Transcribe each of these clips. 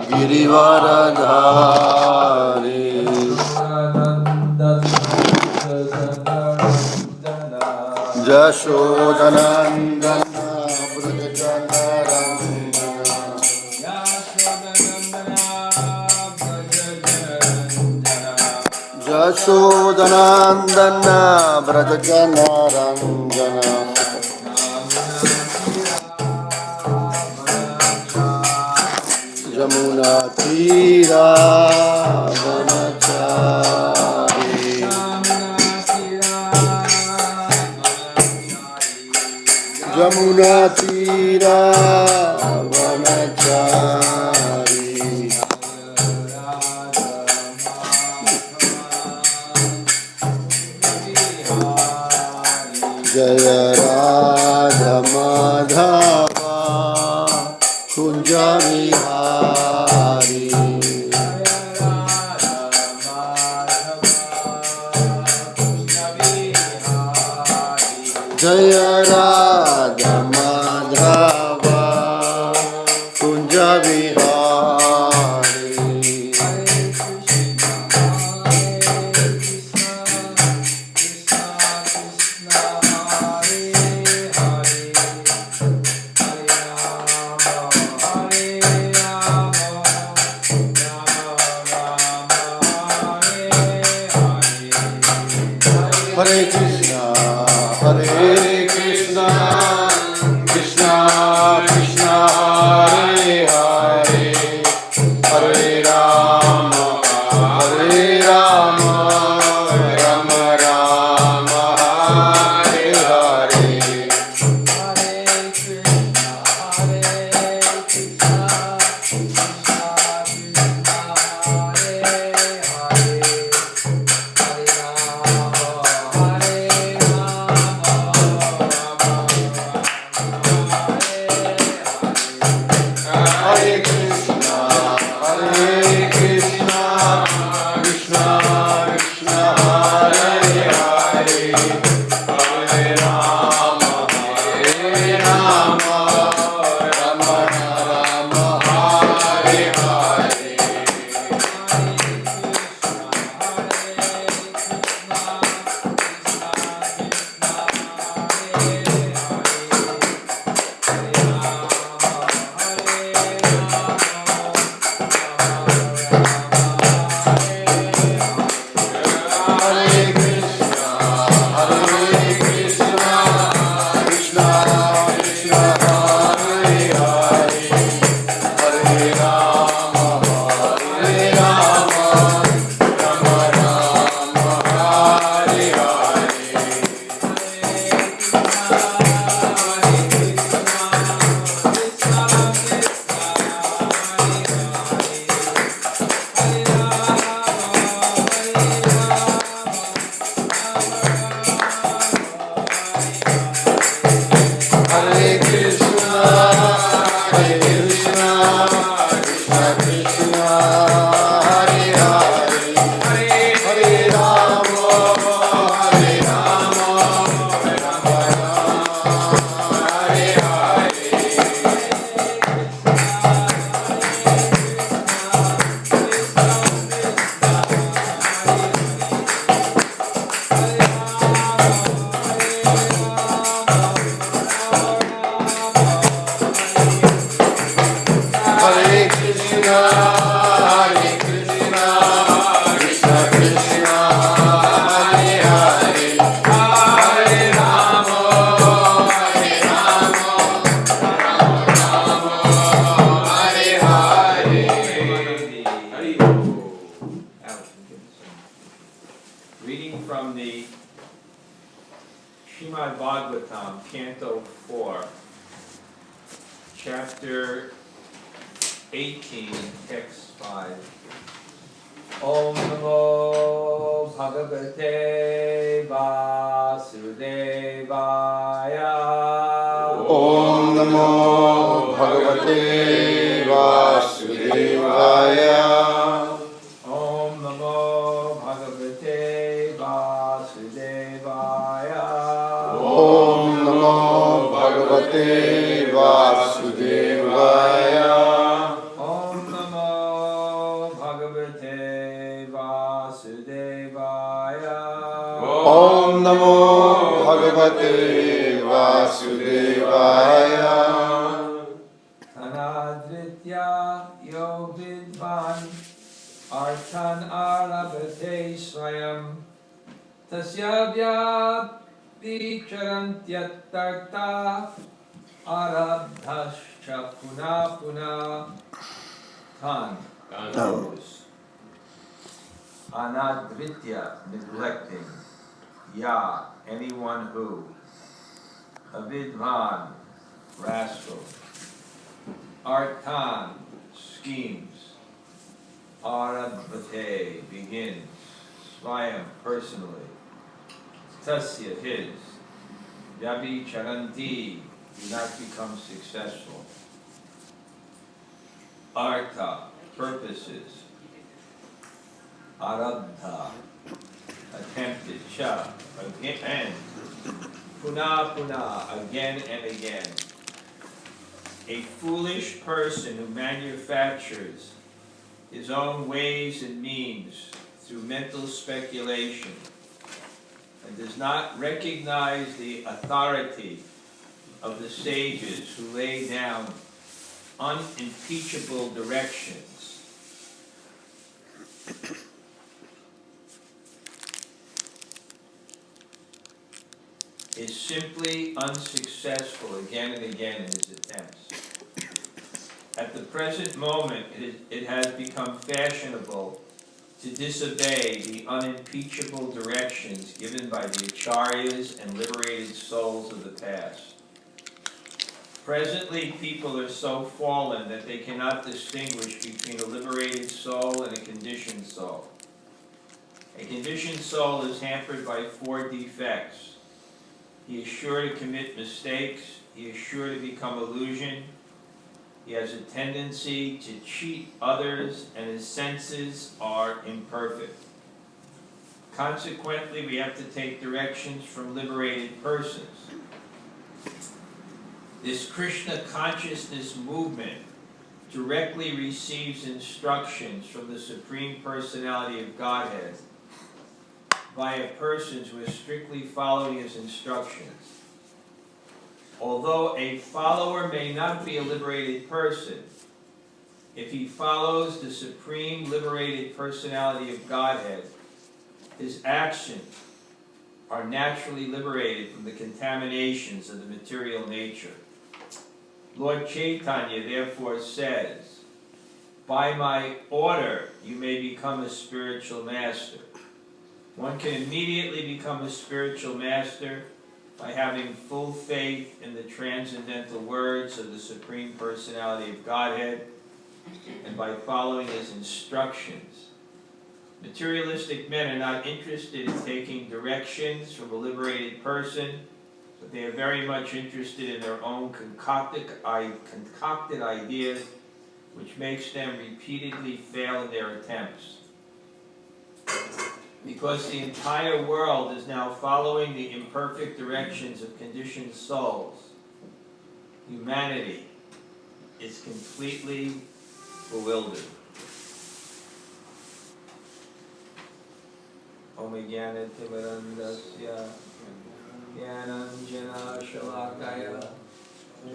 Girivaradhari Jashodanandana Jashodanandana Brajajana Ranjana Jamuna Tira Vanachari Jamuna Tira Vanachari Jaya Radha Madhava Kunja Vihari Jaya Radha Madhava Kunja Vihari Hare Krishna, Krishna Krishna, Hare Hare, Hare Rama, Rama Rama, Hare Hare. Hare Krishna, Krishna Krishna, Hare Hare, Hare Rama, Rama Rama, Hare Hare. Reading from the Srimad Bhagavatam, Canto 4, Chapter 18, Text 5. Om Namo Bhagavate Vasudevaya. Om Namo Bhagavate Vasudevaya. Om Namo Bhagavate Vasudevaya. Om Namo Bhagavate Vasudevaya. Bhagavate Vasudevaya. Anadvitya yo vidvan arthan arabhate swayam tasya vyabhicharantyattarta arabdhascha puna puna tan knows. Anadvitya, neglecting. Ya, anyone who. Avidvan, rascal. Artan, schemes. Arabhate, begins. Swayam, personally. Tasya, his. Yabi charanti, do not become successful. Artha, purposes. Arabdha, attempted. Cha, again. Puna puna, again and again. A foolish person who manufactures his own ways and means through mental speculation and does not recognize the authority of the sages who lay down unimpeachable directions is simply unsuccessful again and again in his attempts. At the present moment, it has become fashionable to disobey the unimpeachable directions given by the acharyas and liberated souls of the past. Presently, people are so fallen that they cannot distinguish between a liberated soul and a conditioned soul. A conditioned soul is hampered by 4 defects. He is sure to commit mistakes. He is sure to become illusion. He has a tendency to cheat others, and his senses are imperfect. Consequently, we have to take directions from liberated persons. This Krishna consciousness movement directly receives instructions from the Supreme Personality of Godhead via persons who are strictly following his instructions. Although a follower may not be a liberated person, if he follows the Supreme Liberated Personality of Godhead, his actions are naturally liberated from the contaminations of the material nature. Lord Chaitanya therefore says, by my order you may become a spiritual master. One can immediately become a spiritual master by having full faith in the transcendental words of the Supreme Personality of Godhead and by following his instructions. Materialistic men are not interested in taking directions from a liberated person, but they are very much interested in their own concocted ideas, which makes them repeatedly fail in their attempts. Because the entire world is now following the imperfect directions of conditioned souls, humanity is completely bewildered. Om Jnana Timirandasya Jnananjana Shalakaya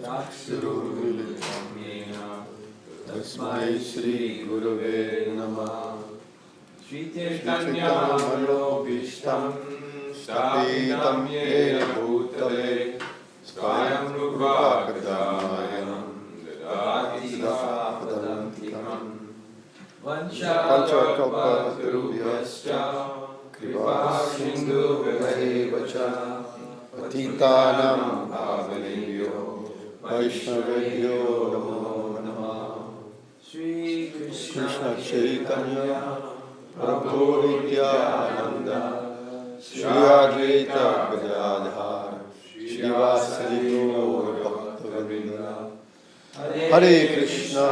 Chakshurumilitam Yena Tasmai Shri Gurave Namah. Shri Chaitanya Manobhishtam Stapitam Yena Bhutale Swayam Rupa Kadamayam Dadati Sapadantikam Vanchakalpa Tarubhyascha Kripa Sindhu Vahevacha Patitanam Pavanebhyo Vaishnavebhyo Namo Namah. Shri Krishna Chaitanya Prabhu Nityananda Shri Advaita Gadadhar Shivasadi Gaur Bhakta-vrinda. Hare Krishna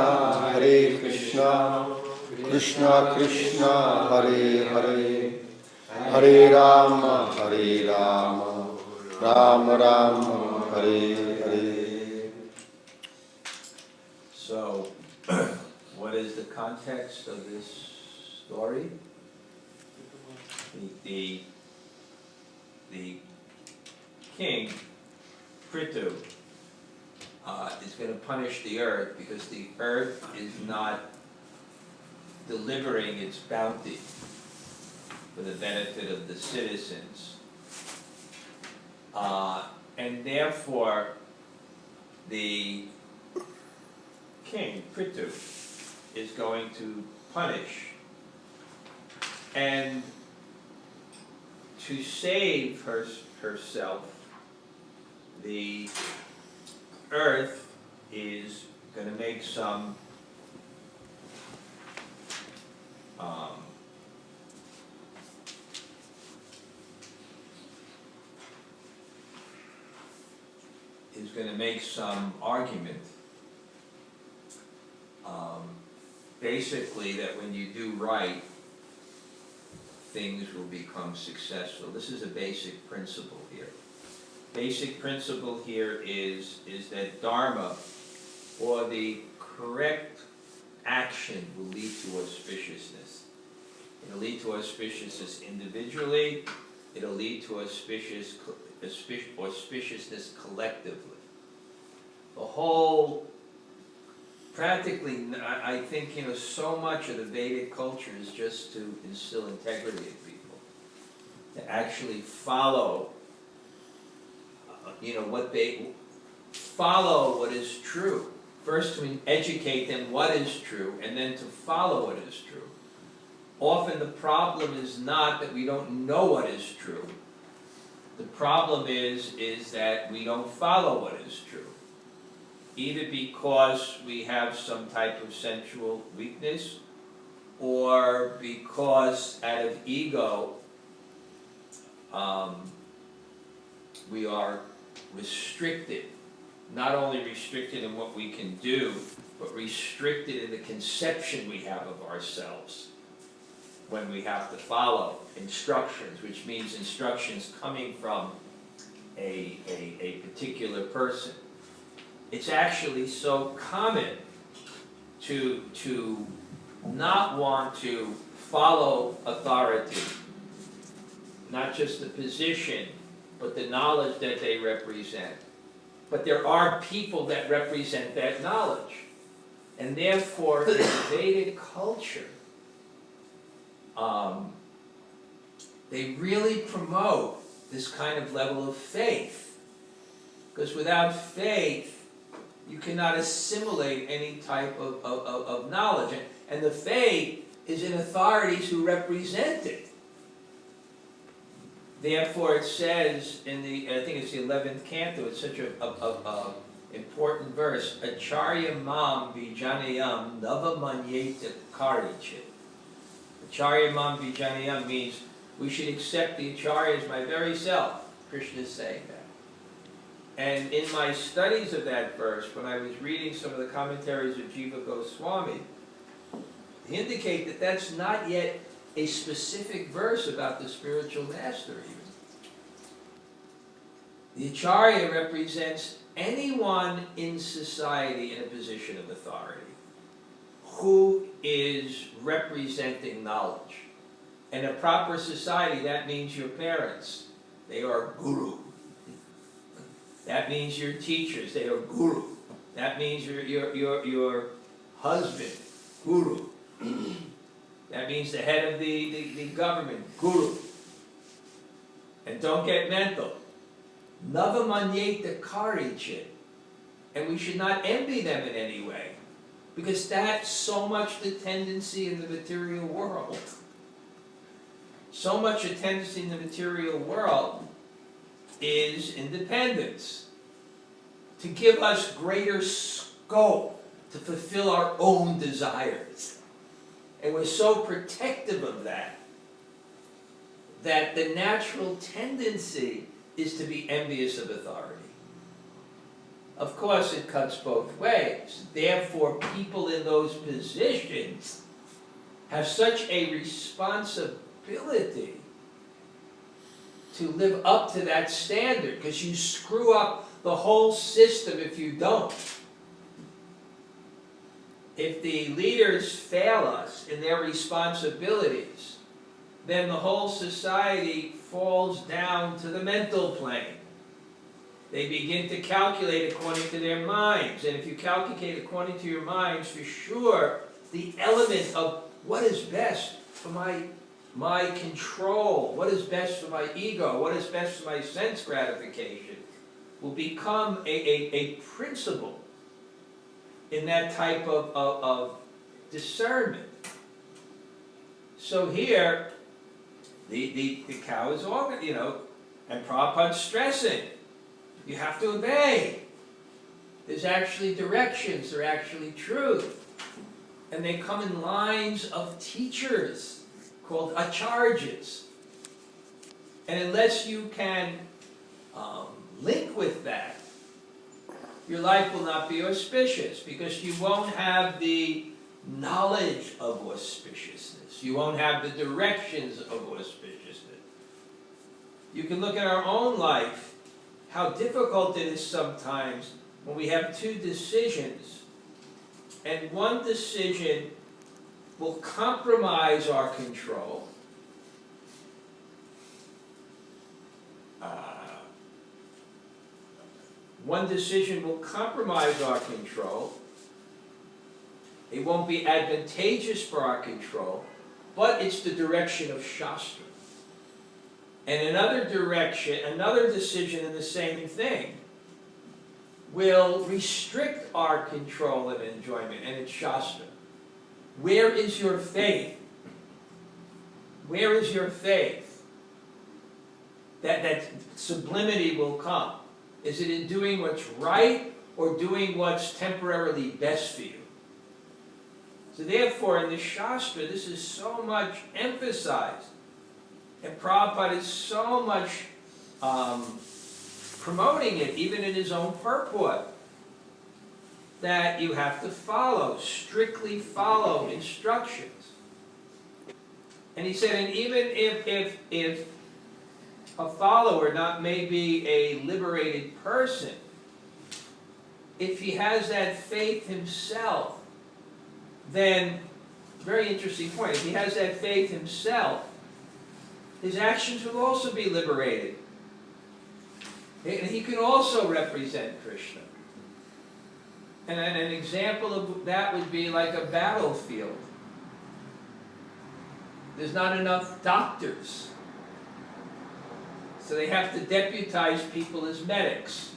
Krishna Krishna Hare Hare Hare Rama Rama Rama Hare Hare. So, what is the context of this story? The king, Prithu, is going to punish the earth because the earth is not delivering its bounty for the benefit of the citizens. And therefore, the king, Prithu, is going to punish. And to save herself, the earth is going to make some argument, basically that when you do right, things will become successful. This is a basic principle here. Basic principle here is that Dharma, or the correct action, will lead to auspiciousness. It'll lead to auspiciousness individually, it'll lead to auspiciousness collectively. The whole, practically, I think, so much of the Vedic culture is just to instill integrity in people, to actually follow, follow what is true. First to educate them what is true, and then to follow what is true. Often the problem is not that we don't know what is true. The problem is that we don't follow what is true. Either because we have some type of sensual weakness, or because out of ego, we are restricted. Not only restricted in what we can do, but restricted in the conception we have of ourselves when we have to follow instructions, which means instructions coming from a particular person. It's actually so common to not want to follow authority, not just the position, but the knowledge that they represent. But there are people that represent that knowledge. And therefore, in Vedic culture, they really promote this kind of level of faith. Because without faith, you cannot assimilate any type of knowledge. And the faith is in authorities who represent it. Therefore, it says in I think it's the 11th canto, it's such a important verse, Acharya mam vijanayam navamanyeta karichit. Acharya mam vijanayam means we should accept the Acharya as my very self. Krishna is saying that. And in my studies of that verse, when I was reading some of the commentaries of Jiva Goswami, they indicate that that's not yet a specific verse about the spiritual master even. The Acharya represents anyone in society in a position of authority who is representing knowledge. In a proper society, that means your parents. They are guru. That means your teachers. They are guru. That means your husband, guru. That means the head of the government, guru. And don't get mental. Navamanyeta karichit. And we should not envy them in any way. Because that's so much the tendency in the material world. So much a tendency in the material world is independence. To give us greater scope to fulfill our own desires. And we're so protective of that the natural tendency is to be envious of authority. Of course, it cuts both ways. Therefore, people in those positions have such a responsibility to live up to that standard, because you screw up the whole system if you don't. If the leaders fail us in their responsibilities, then the whole society falls down to the mental plane. They begin to calculate according to their minds. And if you calculate according to your minds, for sure, the element of what is best for my control, what is best for my ego, what is best for my sense gratification, will become a principle in that type of discernment. So here, the cow is organ, and Prabhupada's stressing, you have to obey. There's actually directions, they're actually truth. And they come in lines of teachers called acharjas. And unless you can link with that, your life will not be auspicious, because you won't have the knowledge of auspiciousness. You won't have the directions of auspiciousness. You can look at our own life, how difficult it is sometimes when we have two decisions, and one decision will compromise our control. One decision will compromise our control. It won't be advantageous for our control, but it's the direction of Shastra. And another direction, another decision in the same thing, will restrict our control and enjoyment, and it's Shastra. Where is your faith? Where is your faith? That sublimity will come. Is it in doing what's right or doing what's temporarily best for you? So therefore, in the Shastra, this is so much emphasized. And Prabhupada is so much promoting it, even in his own purport, that you have to follow, strictly follow instructions. And he said, and even if a follower not may be a liberated person, if he has that faith himself, then, very interesting point, if he has that faith himself, his actions will also be liberated. And he can also represent Krishna. And an example of that would be like a battlefield. There's not enough doctors. So they have to deputize people as medics,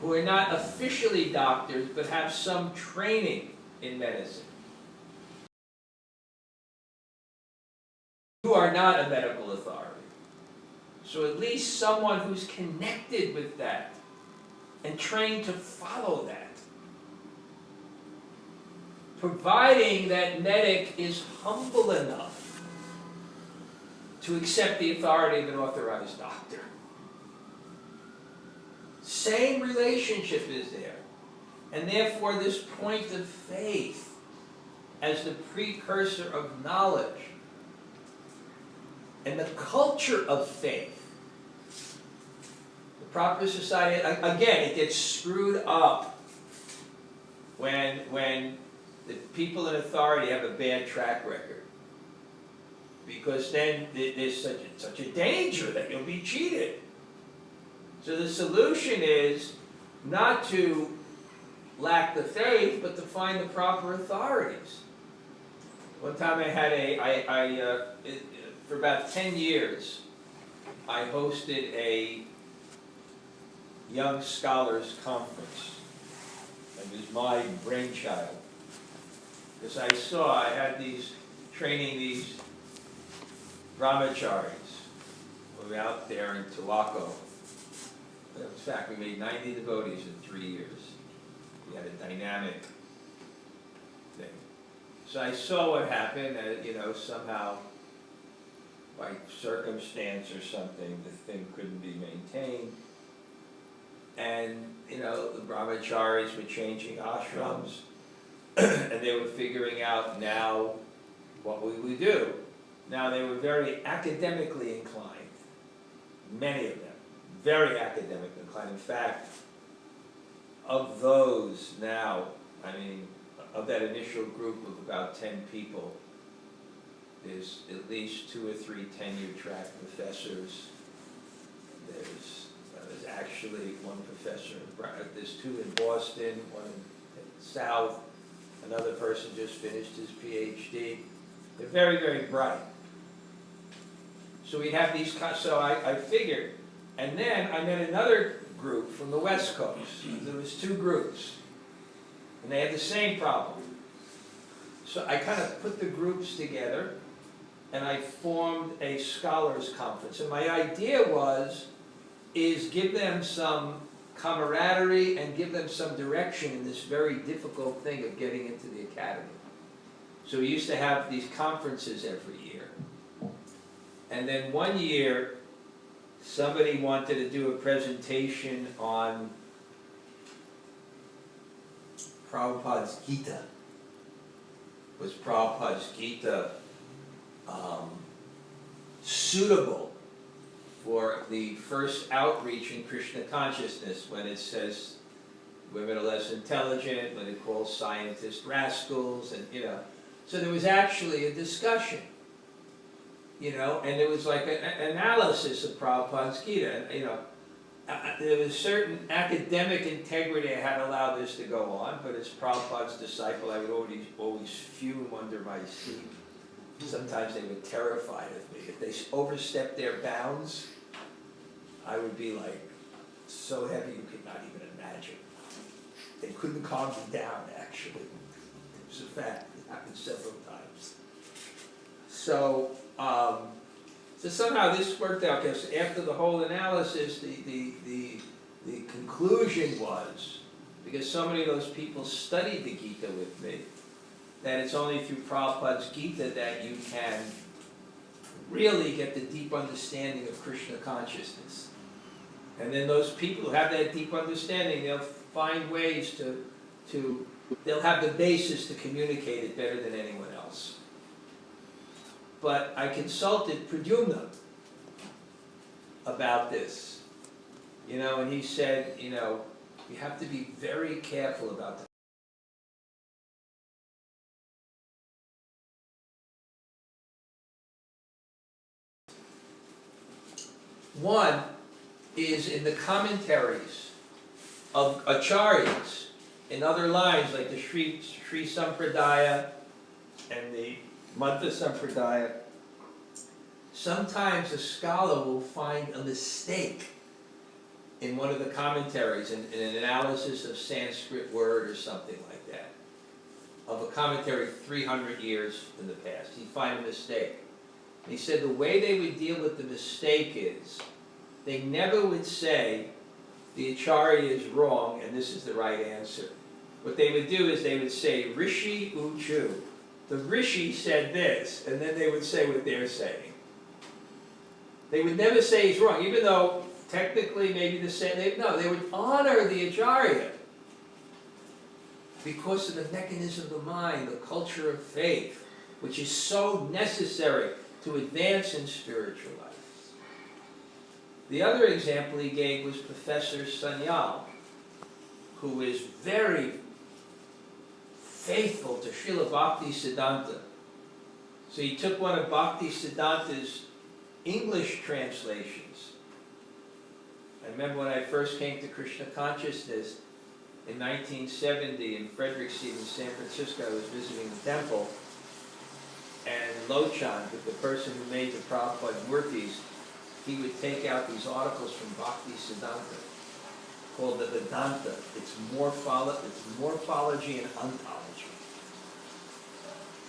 who are not officially doctors, but have some training in medicine. You are not a medical authority. So at least someone who's connected with that and trained to follow that. Providing that medic is humble enough to accept the authority of an authorized doctor. Same relationship is there. And therefore this point of faith as the precursor of knowledge and the culture of faith. The proper society, again, it gets screwed up when the people in authority have a bad track record. Because then there's such a danger that you'll be cheated. So the solution is not to lack the faith, but to find the proper authorities. One time I had for about 10 years, I hosted a young scholars conference. It was my brainchild. Because I had training these brahmacharis who were out there in Tulaco. In fact, we made 90 devotees in 3 years. We had a dynamic thing. So I saw what happened, somehow, by circumstance or something, the thing couldn't be maintained. And, the brahmacharis were changing ashrams, and they were figuring out now what we would do. Now, they were very academically inclined, many of them, very academically inclined. In fact, of those now, of that initial group of about 10 people, there's at least 2 or 3 tenure-track professors. There's There's actually one professor, there's two in Boston, one in the South, another person just finished his PhD. They're very, very bright. So we have these, so I figured, and then I met another group from the West Coast. There was two groups, and they had the same problem. So I kind of put the groups together, and I formed a scholars conference. And my idea is give them some camaraderie and give them some direction in this very difficult thing of getting into the academy. So we used to have these conferences every year. And then one year, somebody wanted to do a presentation on Prabhupada's Gita. Was Prabhupada's Gita suitable for the first outreach in Krishna consciousness, when it says women are less intelligent, when it calls scientists rascals, and so there was actually a discussion, and there was like an analysis of Prabhupada's Gita, there was certain academic integrity I had allowed this to go on, but as Prabhupada's disciple, I would always fume under my seat. Sometimes they were terrified of me. If they overstepped their bounds, I would be like so heavy you could not even imagine. They couldn't calm me down, actually. It was a fact. It happened several times. So somehow this worked out, because after the whole analysis, the conclusion was, because so many of those people studied the Gita with me, that it's only through Prabhupada's Gita that you can really get the deep understanding of Krishna consciousness. And then those people who have that deep understanding, they'll find ways they'll have the basis to communicate it better than anyone else. But I consulted Pradyumna about this, and he said, you have to be very careful about that. One is in the commentaries of acharyas, in other lines like the Sri Sampradaya and the Madhva Sampradaya. Sometimes a scholar will find a mistake in one of the commentaries, in an analysis of Sanskrit word or something like that, of a commentary 300 years in the past. He'd find a mistake. And he said the way they would deal with the mistake is, they never would say, the Acharya is wrong and this is the right answer. What they would do is they would say, Rishi Uchu. The Rishi said this, and then they would say what they're saying. They would never say he's wrong, even though technically maybe the same, they would honor the Acharya because of the mechanism of the mind, the culture of faith, which is so necessary to advance in spiritual life. The other example he gave was Professor Sanyal, who is very faithful to Srila Bhakti Siddhanta. So he took one of Bhakti Siddhanta's English translations. I remember when I first came to Krishna consciousness in 1970 in Frederick Street in San Francisco. I was visiting the temple, and Lochan, the person who made the Prabhupada Murtis, he would take out these articles from Bhakti Siddhanta called the Vedanta. It's morphology and ontology.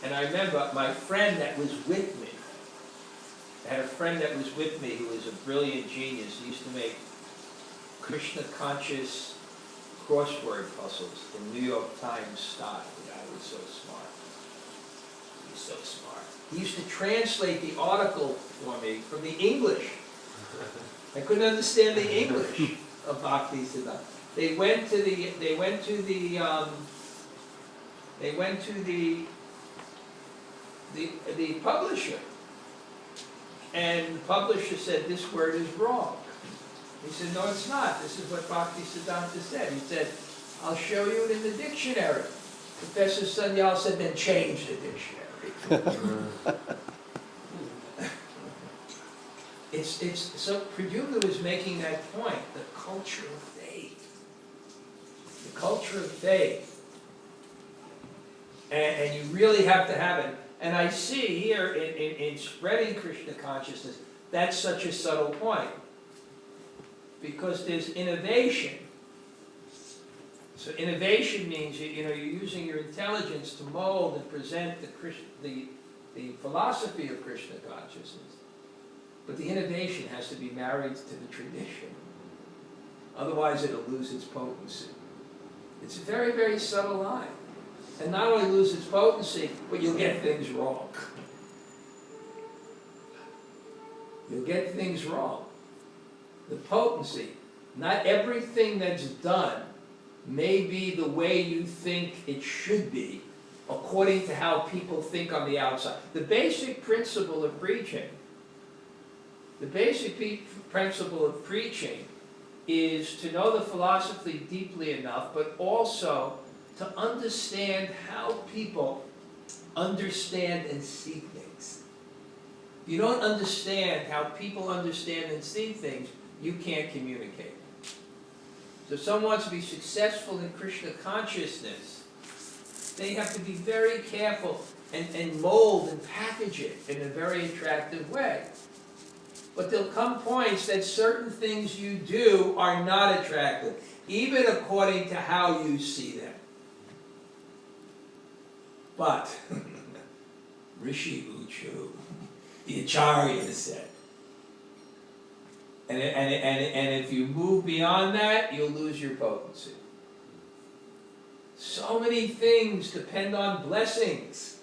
And I remember my friend that was with me, I had a friend that was with me who was a brilliant genius. He used to make Krishna conscious crossword puzzles in New York Times style. The guy was so smart. He was so smart. He used to translate the article for me from the English. I couldn't understand the English of Bhakti Siddhanta. They went to the publisher, and the publisher said this word is wrong. He said, no, it's not. This is what Bhakti Siddhanta said. He said, I'll show you it in the dictionary. Professor Sanyal said, then change the dictionary. so Pradyumna was making that point, the culture of faith. The culture of faith. And you really have to have it. And I see here in spreading Krishna consciousness, that's such a subtle point. Because there's innovation. So innovation means you're using your intelligence to mold and present the philosophy of Krishna consciousness. But the innovation has to be married to the tradition. Otherwise it'll lose its potency. It's a very, very subtle line. And not only lose its potency, but you'll get things wrong. You'll get things wrong. The potency. Not everything that's done may be the way you think it should be, according to how people think on the outside. The basic principle of preaching, is to know the philosophy deeply enough, but also to understand how people understand and see things. If you don't understand how people understand and see things, you can't communicate. So if someone wants to be successful in Krishna consciousness, they have to be very careful and mold and package it in a very attractive way. But there'll come points that certain things you do are not attractive, even according to how you see them. But, Rishi Uchu, the Acharya said, and if you move beyond that, you'll lose your potency. So many things depend on blessings.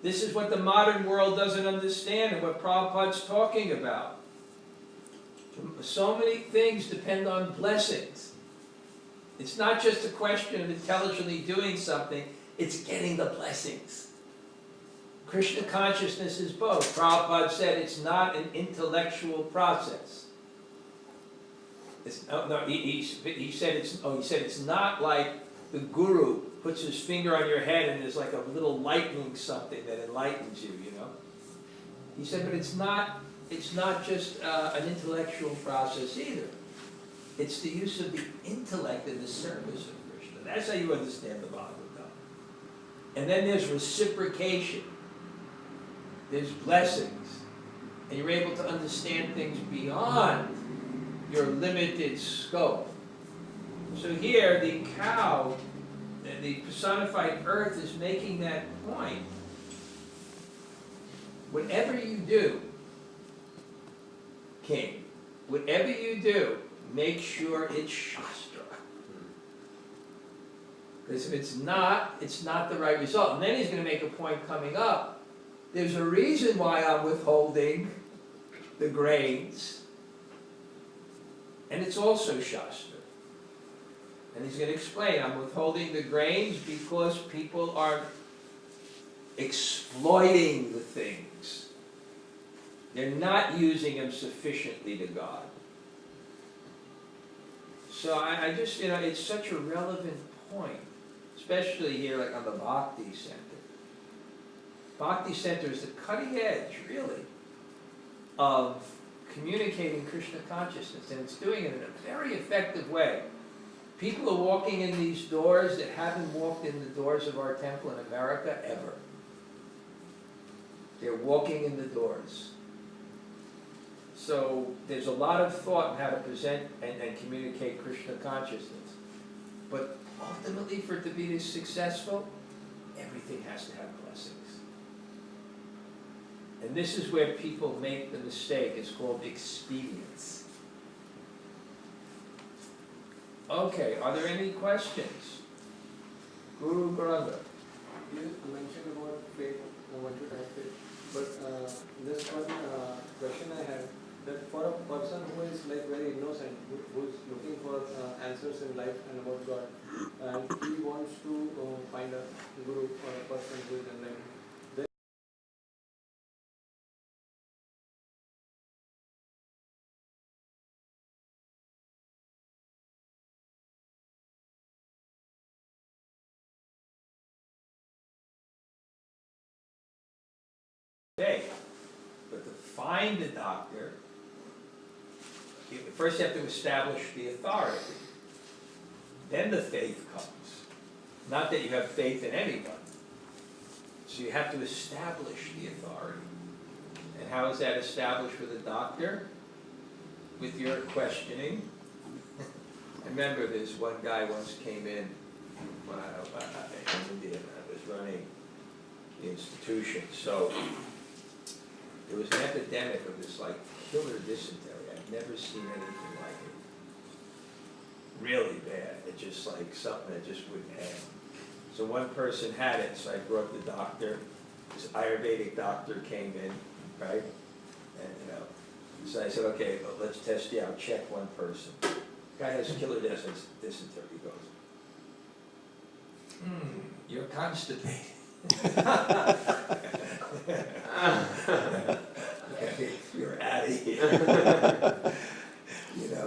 This is what the modern world doesn't understand and what Prabhupada's talking about. So many things depend on blessings. It's not just a question of intelligently doing something, it's getting the blessings. Krishna consciousness is both. Prabhupada said it's not an intellectual process. He said it's not like the guru puts his finger on your head and there's like a little lightning something that enlightens you, He said, but it's not just an intellectual process either. It's the use of the intellect in the service of Krishna. That's how you understand the Bhagavatam. And then there's reciprocation. There's blessings. And you're able to understand things beyond your limited scope. So here, the cow, the personified earth, is making that point. Whatever you do, King, whatever you do, make sure it's Shastra. Because if it's not the right result. And then he's going to make a point coming up. There's a reason why I'm withholding the grains. And it's also Shastra. And he's going to explain, I'm withholding the grains because people are exploiting the things. They're not using them sufficiently to God. So I just, it's such a relevant point, especially here like on the Bhakti Center. Bhakti Center is the cutting edge, really, of communicating Krishna consciousness, and it's doing it in a very effective way. People are walking in these doors that haven't walked in the doors of our temple in America ever. They're walking in the doors. So there's a lot of thought in how to present and communicate Krishna consciousness. But ultimately, for it to be successful, everything has to have blessings. And this is where people make the mistake. It's called expedience. Okay, are there any questions? Guru Granda. You mentioned about faith, what you have faith, but this one question I have, that for a person who is like very innocent, who is looking for answers in life and about God, and he wants to find a guru or a person who is enlightened, then But the find the doctor, first you have to establish the authority. Then the faith comes. Not that you have faith in anybody. So you have to establish the authority. And how is that established with a doctor? With your questioning. I remember this one guy once came in when in India, I was running the institution. So there was an epidemic of this like killer dysentery. I've never seen anything like it. Really bad. It just like something that just wouldn't have. So one person had it, so I brought the doctor. This Ayurvedic doctor came in, right? And so I said, okay, well, let's test you out. Check one person. Guy has killer dysentery. He goes, you're constipated. You're out of here.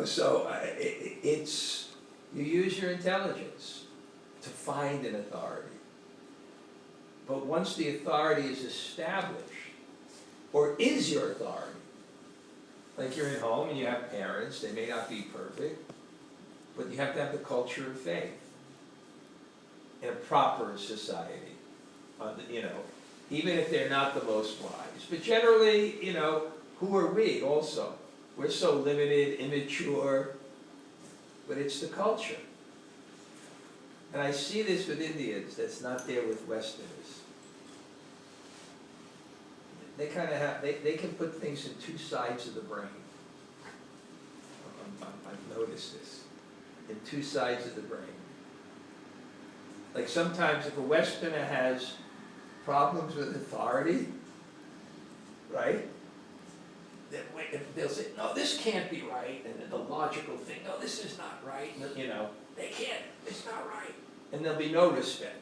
So it's, you use your intelligence to find an authority. But once the authority is established, or is your authority, like you're at home and you have parents, they may not be perfect, but you have to have the culture of faith in a proper society. Even if they're not the most wise. But generally, who are we also? We're so limited, immature, but it's the culture. And I see this with Indians that's not there with Westerners. They kind of have, they can put things in two sides of the brain. I've noticed this. In two sides of the brain. Like sometimes if a Westerner has problems with authority, right? They'll say, no, this can't be right, and then the logical thing, no, this is not right, they can't, it's not right. And there'll be no respect.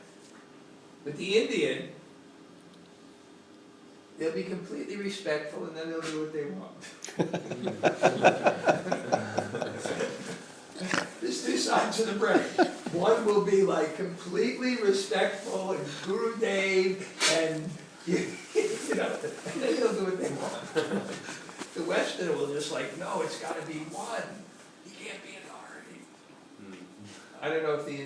But the Indian, they'll be completely respectful, and then they'll do what they want. There's two sides of the brain. One will be like completely respectful and Guru Dev, and and then they'll do what they want. The Westerner will just like, no, it's got to be one. You can't be authority. I don't know if the